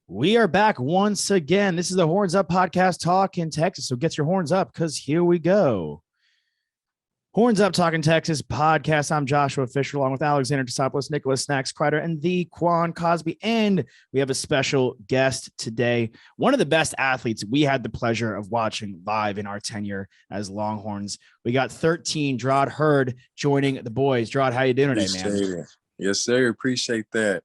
We are back once again. This is the Horns Up podcast talk in Texas. So get your horns up because here we go. Horns Up Talking Texas podcast. I'm Joshua Fisher along with Alexander Desopoulos, Nicholas Snacks Kreider, and the Quan Cosby. And we have a special guest today. One of the best athletes we had the pleasure of watching live in our tenure as Longhorns. We got 13, Jerrod Heard, joining the boys. Jerrod, how you doing today, man? Yes, sir. Appreciate that.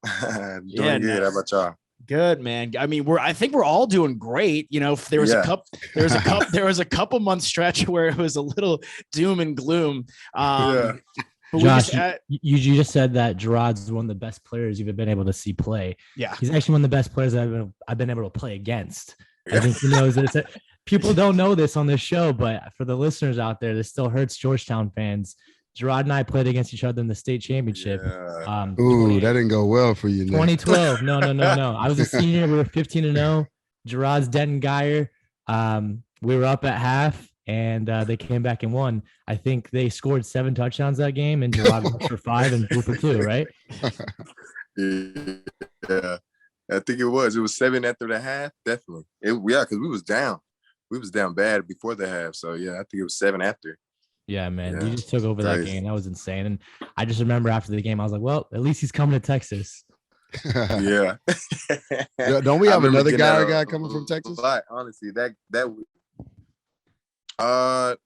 Doing good. How about y'all? Good, man. I mean, I think we're all doing great. You know, there was a couple month stretch where it was a little doom and gloom. Josh, you just said that Jerrod's one of the best players you've been able to see play. Yeah, he's actually one of the best players I've been able to play against. I think he knows that people don't know this on this show, but for the listeners out there, this still hurts Georgetown fans. Jerrod and I played against each other in the state championship. That didn't go well for you. 2012. No. I was a senior. We were 15-0. Jerrod's Denton Geyer. We were up at half, and they came back and won. I think they scored 7 touchdowns that game, and Jerrod went for 5 and blew for 2, right? Yeah, I think it was. It was 7 after the half. Definitely. Because we was down. We was down bad before the half. So, yeah, I think it was 7 after. Yeah, man. You just took over that game. That was insane. And I just remember after the game, I was like, well, at least he's coming to Texas. Yeah. Don't we have another guy coming from Texas? But honestly, I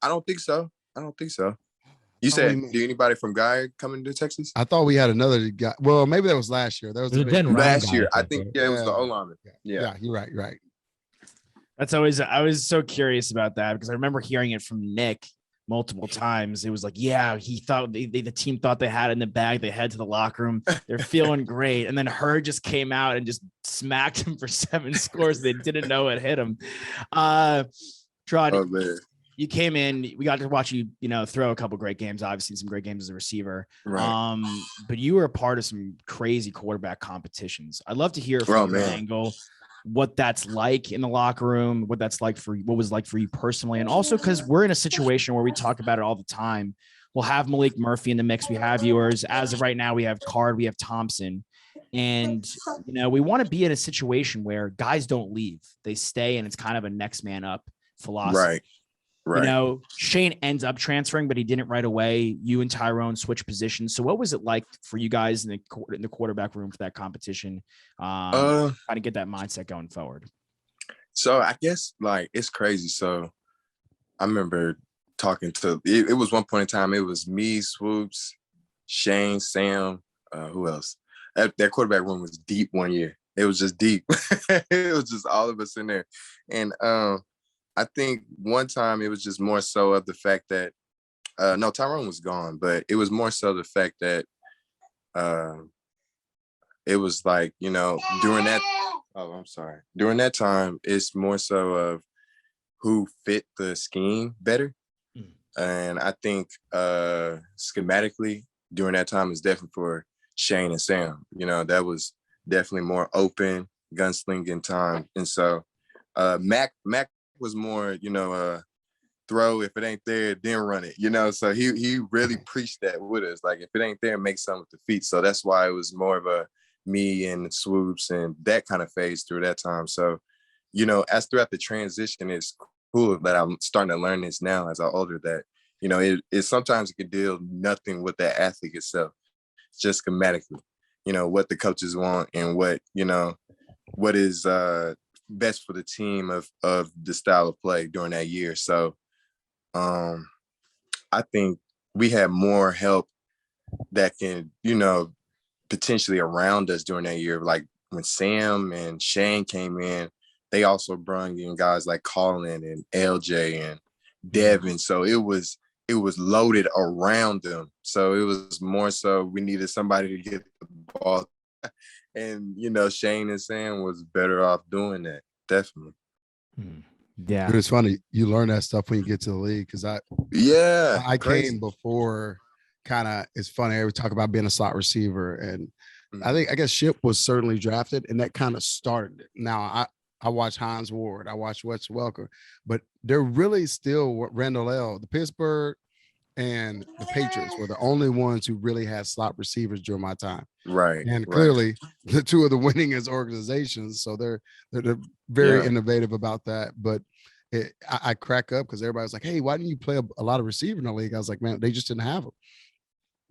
don't think so. You said, do anybody from Guy coming to Texas? I thought we had another guy. Well, maybe that was last year. That was last year. I think it was the O-lineman. Yeah, you're right. That's always, I was so curious about that because I remember hearing it from Nick multiple times. It was like, yeah, he thought the team thought they had it in the bag. They head to the locker room. They're feeling great. And then Heard just came out and just smacked him for 7 scores. They didn't know it hit him. Jerrod, you came in, we got to watch you, throw a couple great games, obviously some great games as a receiver. Right. But you were a part of some crazy quarterback competitions. I'd love to hear from your angle what that's like in the locker room, what was like for you personally. And also because we're in a situation where we talk about it all the time. We'll have Malik Murphy in the mix. We have yours. As of right now, we have Card, we have Thompson. And, we want to be in a situation where guys don't leave. They stay, and it's kind of a next man up philosophy. Right. Shane ends up transferring, but he didn't right away. You and Tyrone switch positions. So what was it like for you guys in the quarterback room for that competition? Trying to get that mindset going forward. So I guess it's crazy. So I remember talking to it was one point in time. It was me, Swoops, Shane, Sam. Who else? That quarterback room was deep one year. It was just deep. It was just all of us in there, and I think one time it was just more so of the fact that no, Tyrone was gone, but it was more so the fact that it was like, during that time, it's more so of who fit the scheme better. And I think schematically during that time is definitely for Shane and Sam. That was definitely more open gunslinging time. And so Mac was more, throw, if it ain't there, then run it, so he really preached that with us. Like, if it ain't there, make something with the feet. So that's why it was more of a me and Swoops and that kind of phase through that time. So, as throughout the transition, it's cool that I'm starting to learn this now as I'm older, that, it sometimes it could deal nothing with the athlete itself, just schematically, what the coaches want and what is best for the team of the style of play during that year. So I think we had more help that can, potentially around us during that year. Like when Sam and Shane came in, they also brought in guys like Colin and LJ and Devin. So it was loaded around them. So it was more so we needed somebody to get the ball. And, Shane and Sam was better off doing that. Definitely. Yeah. But it's funny. You learn that stuff when you get to the league. Cause I came before it's funny. I would talk about being a slot receiver. And I guess Ship was certainly drafted and that kind of started it. Now I watch Hines Ward. I watch Wes Welker, but they're really still Randall L. The Pittsburgh, and the Patriots were the only ones who really had slot receivers during my time. Right. And clearly the two of the winningest organizations. So they're very innovative about that. But I crack up because everybody's like, hey, why didn't you play a lot of receiver in the league? I was like, man, they just didn't have them.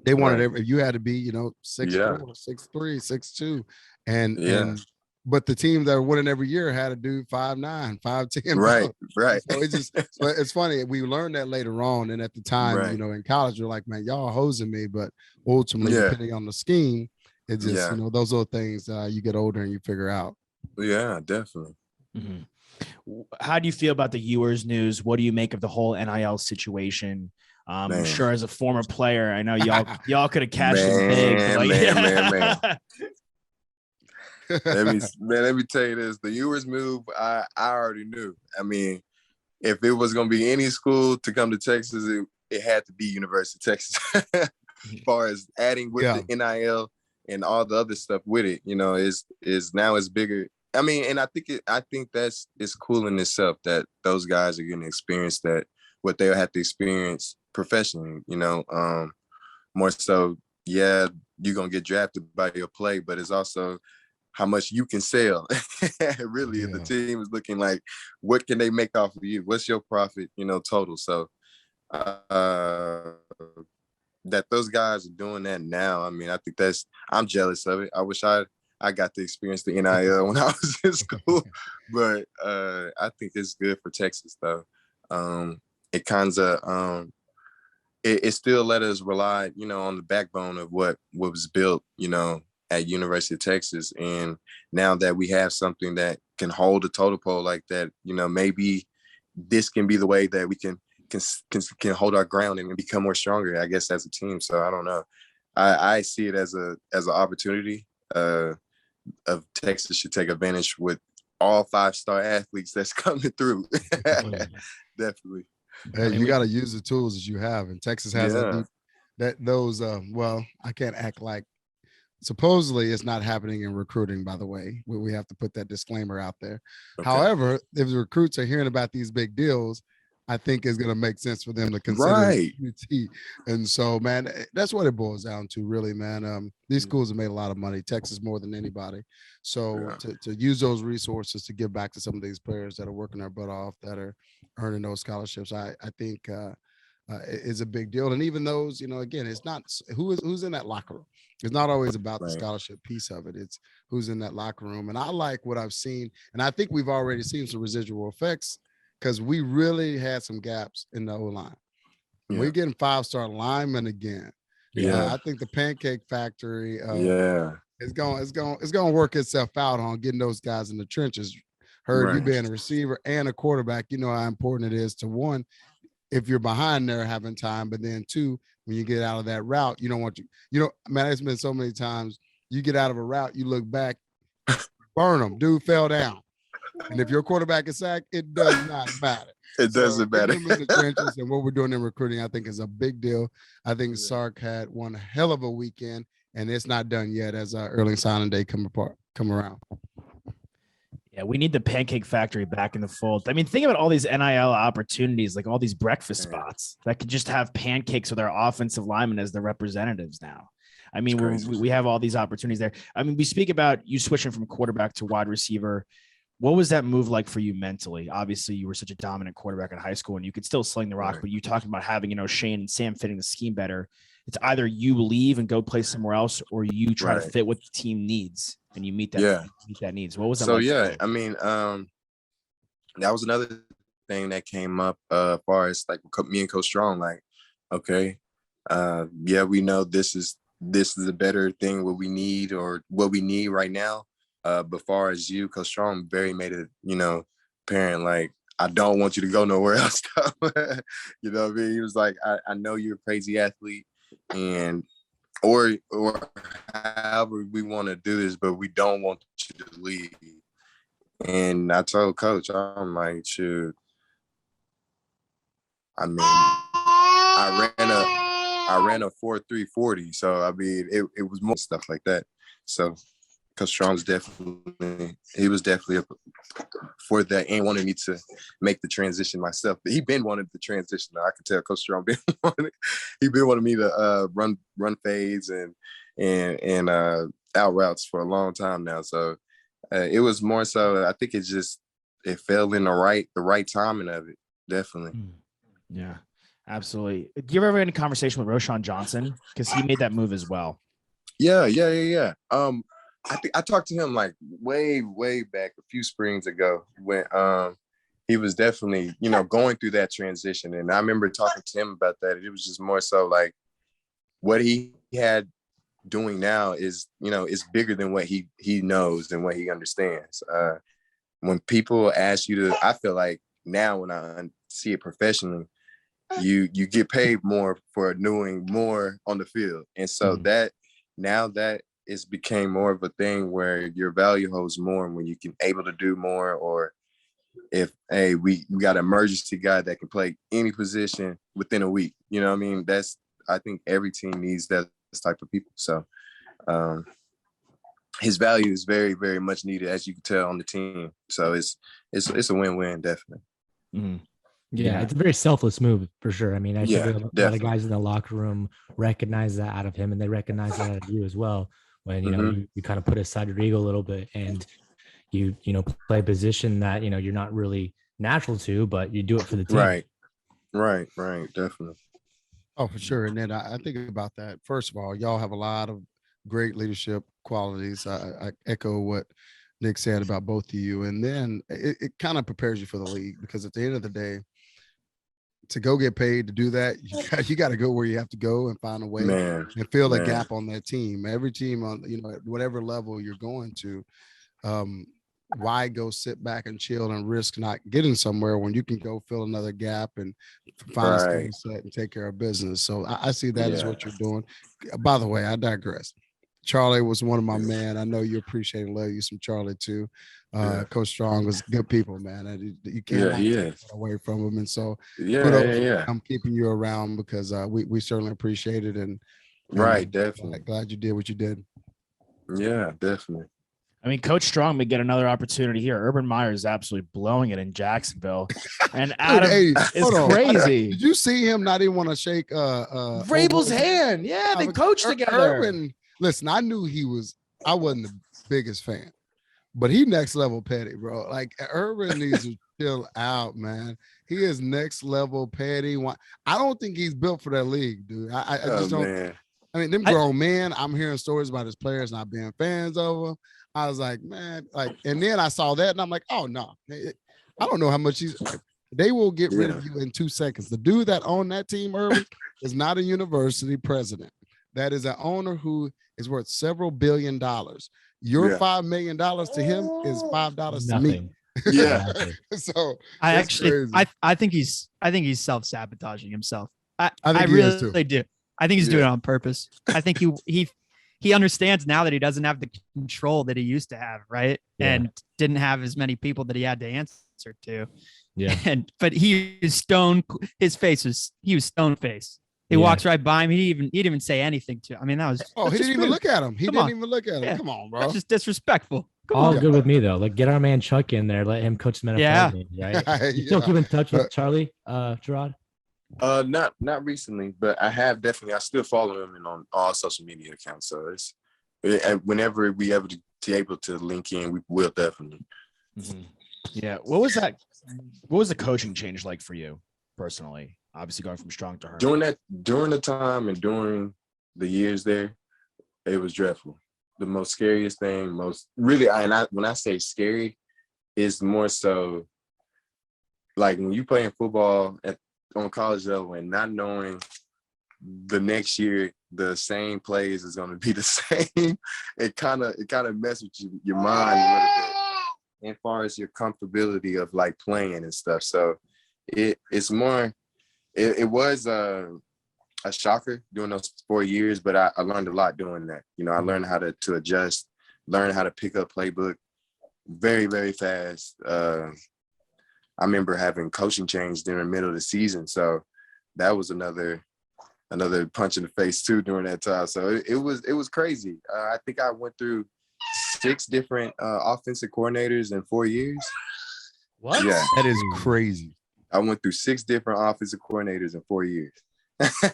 They wanted you had to be, 6'4", 6'3", 6'2". And but the team that are winning every year had a dude 5'9", 5'10". Right. So it's funny. We learned that later on. And at the time, in college, you're like, man, y'all hosing me. But ultimately, depending on the scheme, it just, those little things you get older and you figure out. Yeah, definitely. Mm-hmm. How do you feel about the Ewers news? What do you make of the whole NIL situation? I'm sure as a former player, I know y'all could have cashed in big. Man. Let me tell you this: the Ewers move, I already knew. I mean, if it was going to be any school to come to Texas, it had to be University of Texas. As far as adding with the NIL and all the other stuff with it, is now it's bigger. I mean, and I think it's cool in itself that those guys are going to experience that what they'll have to experience professionally. More so, you're gonna get drafted by your play, but it's also how much you can sell. Really, the team is looking like, what can they make off of you? What's your profit, total? So that those guys are doing that now. I mean, I think I'm jealous of it. I wish I got to experience the NIL when I was in school, but I think it's good for Texas though. It kind of it still let us rely, on the backbone of what was built, at University of Texas. And now that we have something that can hold a total pole like that, maybe this can be the way that we can hold our ground and become more stronger, I guess, as a team. So I don't know. I see it as an opportunity of Texas should take advantage with all 5-star athletes that's coming through. Definitely. Hey, you got to use the tools that you have, and Texas has those. Well, I can't act like supposedly it's not happening in recruiting. By the way, we have to put that disclaimer out there. Okay. However, if the recruits are hearing about these big deals, I think it's going to make sense for them to consider UT. And so, man, that's what it boils down to, really, man. These schools have made a lot of money, Texas more than anybody. So to use those resources to give back to some of these players that are working their butt off, that are earning those scholarships, I think is a big deal. And even those, again, it's not who's in that locker room. It's not always about the scholarship piece of it. It's who's in that locker room. And I like what I've seen. And I think we've already seen some residual effects, because we really had some gaps in the O-line. We're getting 5-star linemen again. I think the Pancake Factory is going to work itself out on getting those guys in the trenches. Heard, you being a receiver and a quarterback, you know how important it is to, one, if you're behind there having time, but then two, when you get out of that route, you don't want man, it's been so many times you get out of a route, you look back, burn them, dude fell down. And if your quarterback is sacked, it does not matter. It doesn't matter. In the trenches, and what we're doing in recruiting, I think, is a big deal. I think Sark had one hell of a weekend, and it's not done yet as early signing day come around. Yeah, we need the Pancake Factory back in the fold. I mean, think about all these NIL opportunities, like all these breakfast spots that could just have pancakes with our offensive linemen as the representatives now. I mean, we have all these opportunities there. I mean, we speak about you switching from quarterback to wide receiver. What was that move like for you mentally? Obviously, you were such a dominant quarterback in high school and you could still sling the rock, but you talked about having, Shane and Sam fitting the scheme better. It's either you leave and go play somewhere else, or you try to fit what the team needs and you meet that needs. What was that? So, like I mean, that was another thing that came up as far as like me and Coach Strong, like, okay, we know this is a better thing, what we need right now. But far as you, Coach Strong very made it, apparent, like, I don't want you to go nowhere else. You know what I mean? He was like, I know you're a crazy athlete, and or however we want to do this, but we don't want you to leave. And I told Coach, I'm like, shoot. I mean, I ran a 4.340, so I mean, it was more stuff like that. So Coach Strong's definitely a for that and wanted me to make the transition myself. But he been wanted the transition. I could tell Coach Strong been wanted me to run fades and out routes for a long time now. So it was more so, I think it fell in the right timing of it. Definitely. Yeah, absolutely. Do you ever have any conversation with Rahsaan Johnson? Because he made that move as well. Yeah. I think I talked to him like way back a few springs ago when he was definitely, going through that transition. And I remember talking to him about that. It was just more so like what he had doing now is, is bigger than what he knows and what he understands. When people ask you to, I feel like now when I see it professionally, you get paid more for doing more on the field. And so that it's became more of a thing where your value holds more when you can able to do more, or if, hey, we got an emergency guy that can play any position within a week. You know what I mean? I think every team needs that type of people. So his value is very, very much needed, as you can tell on the team. So it's a win-win, definitely. Mm-hmm. Yeah, it's a very selfless move for sure. I mean, I think a lot of guys in the locker room recognize that out of him, and they recognize that out of you as well. When you kind of put aside your ego a little bit, and you play a position that you're not really natural to, but you do it for the team. Right, definitely. Oh, for sure. And then I think about that. First of all, y'all have a lot of great leadership qualities. I echo what Nick said about both of you. And then it kind of prepares you for the league, because at the end of the day, to go get paid to do that, you got to go where you have to go and find a way and fill a gap on that team. Every team on, at whatever level you're going to, why go sit back and chill and risk not getting somewhere when you can go fill another gap and find a skill set and take care of business? So I see that as what you're doing. By the way, I digress. Charlie was one of my men. I know you appreciate and love you some Charlie too. Coach Strong was good people, man. You can't take that away from him. And so I'm keeping you around because we certainly appreciate it. And definitely. Glad you did what you did. Yeah, definitely. I mean, Coach Strong may get another opportunity here. Urban Meyer is absolutely blowing it in Jacksonville, and Adam is crazy. Did you see him not even want to shake Vrabel's hand? Yeah, they coached together. Urban, listen, I knew I wasn't the biggest fan, but he next level petty, bro. Like Urban needs to chill out, man. He is next level petty. I don't think he's built for that league, dude. I just don't. Man. I mean, them grown men. I'm hearing stories about his players not being fans of him. I was like, man, and then I saw that and I'm like, oh no, I don't know how much they will get rid of you in 2 seconds. The dude that owned that team, Urban, is not a university president. That is an owner who is worth several $1 billion. Your $5 million to him is $5 to me. Yeah. So I think he's self-sabotaging himself. I think really do. I think he's doing it on purpose. I think he understands now that he doesn't have the control that he used to have, right? Yeah. And didn't have as many people that he had to answer to. Yeah. But he was stone. His face was stone face. He walks right by him. He didn't even say anything to him. I mean, he didn't even look at him. He didn't even look at him. Yeah. Come on, bro. That's just disrespectful. All good with me though. Like, get our man Chuck in there. Let him coach some NFL games, right? You still keep in touch with Charlie, Jerrod? Not recently, but I still follow him on all social media accounts. So whenever we able to link in, we will definitely. Mm-hmm. Yeah. What was the coaching change like for you personally? Obviously going from Strong to Heard. During the time and during the years there, it was dreadful. The most scariest thing, when I say scary, is more so like when you play in football on college level and not knowing the next year the same plays is going to be the same. It kind of messes with your mind a little bit as far as your comfortability of like playing and stuff. So it's more. It was a shocker during those 4 years, but I learned a lot doing that. I learned how to adjust, learn how to pick up playbook very, very fast. I remember having coaching change during the middle of the season. So that was another punch in the face too during that time. So it was crazy. I think I went through 6 different offensive coordinators in 4 years. What? Yeah. That is crazy. I went through 6 different offensive coordinators in 4 years. But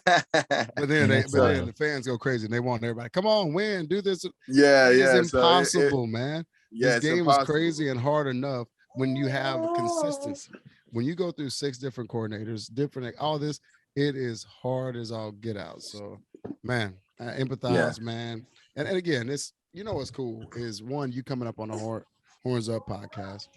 then the fans go crazy and they want everybody, come on, win, do this. Yeah, It's impossible, man. Yeah, this game is crazy and hard enough when you have consistency. When you go through 6 different coordinators, all this, it is hard as all get out. So, man, I empathize, man. And again, it's, you know what's cool is, one, you coming up on the Horns Up podcast.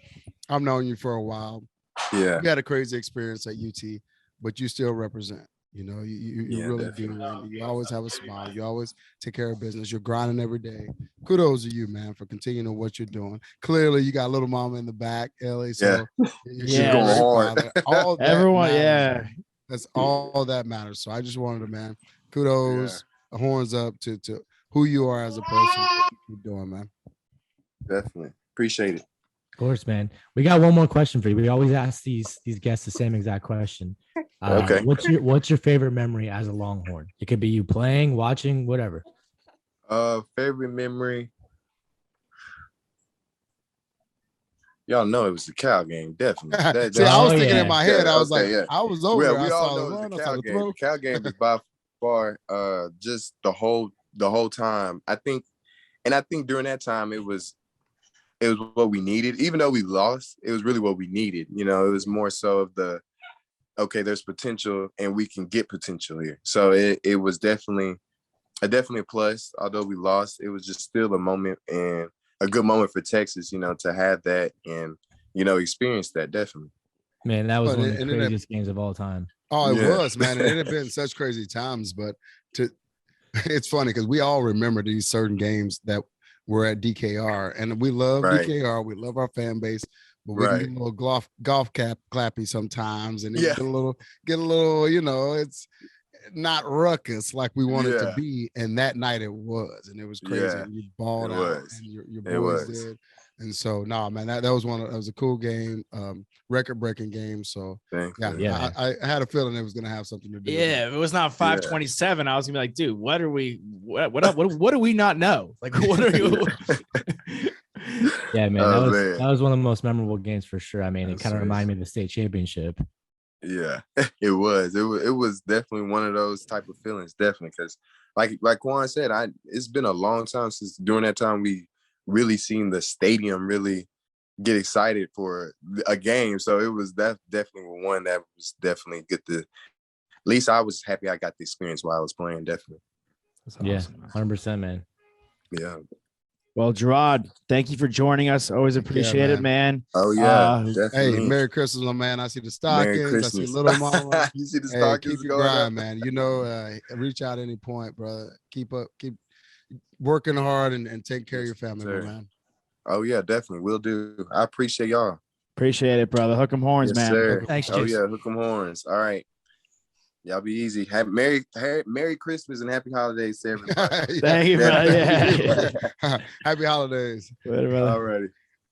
I've known you for a while. Yeah. You had a crazy experience at UT, but you still represent. You know, you really definitely. do. And you always have a smile. You always take care of business. You're grinding every day. Kudos to you, man, for continuing what you're doing. Clearly, you got little mama in the back, Ellie. So she's going hard. All that Everyone, matters. That's all that matters. So I just wanted to, man, kudos, horns up to who you are as a person. What you keep doing, man. Definitely. Appreciate it. Of course, man. We got one more question for you. We always ask these guests the same exact question. Okay. What's your favorite memory as a Longhorn? It could be you playing, watching, whatever. Favorite memory. Y'all know it was the Cal game, definitely. See, I was thinking in my head, I was I was over there. We I all saw know the it was run. the Cal game. The Cal game is by far just the whole time. I think during that time it was what we needed. Even though we lost, it was really what we needed. You know, it was more so of there's potential and we can get potential here. So it was definitely a plus. Although we lost, it was just still a moment and a good moment for Texas, you know, to have that and, you know, experience that. Definitely. Man, that was one of the craziest games of all time. Oh, it was, man. And it had been such crazy times, but it's funny because we all remember these certain games that were at DKR, and we love DKR. We love our fan base, but we can get a little golf clappy sometimes, and get a little, you know, it's not ruckus like we want it to be. And that night it was, and it was crazy. Yeah, and you balled out, and your boys did. And so, that was a cool game, record-breaking game. So, I had a feeling it was going to have something to do. Yeah, if it was not 527, I was gonna be like, dude, what do we not know? Like, what are you? Yeah, man, that was one of the most memorable games for sure. I mean, it kind of reminded me of the state championship. Yeah, it was. It was definitely one of those type of feelings, definitely, because like Juan said, it's been a long time since during that time we really seen the stadium really get excited for a game. So it was definitely one that was definitely good to, at least I was happy I got the experience while I was playing, definitely. That's awesome. 100%, man. Yeah. Well, Jerrod, thank you for joining us. Always appreciate it, man. Oh, yeah. Hey, Merry Christmas, my man. I see the stockings. I see little mama. You see the stockings keep going grind, man. You know, reach out at any point, brother. Keep working hard and take care of your family, man. Oh, yeah, definitely. Will do. I appreciate y'all. Appreciate it, brother. Hook 'em horns, man. Sir. Thanks, Oh, yeah, hook 'em horns. All right. Y'all be easy. Merry Christmas and happy holidays to everybody. Thank you, brother. Yeah. Happy holidays. Later, brother. All righty.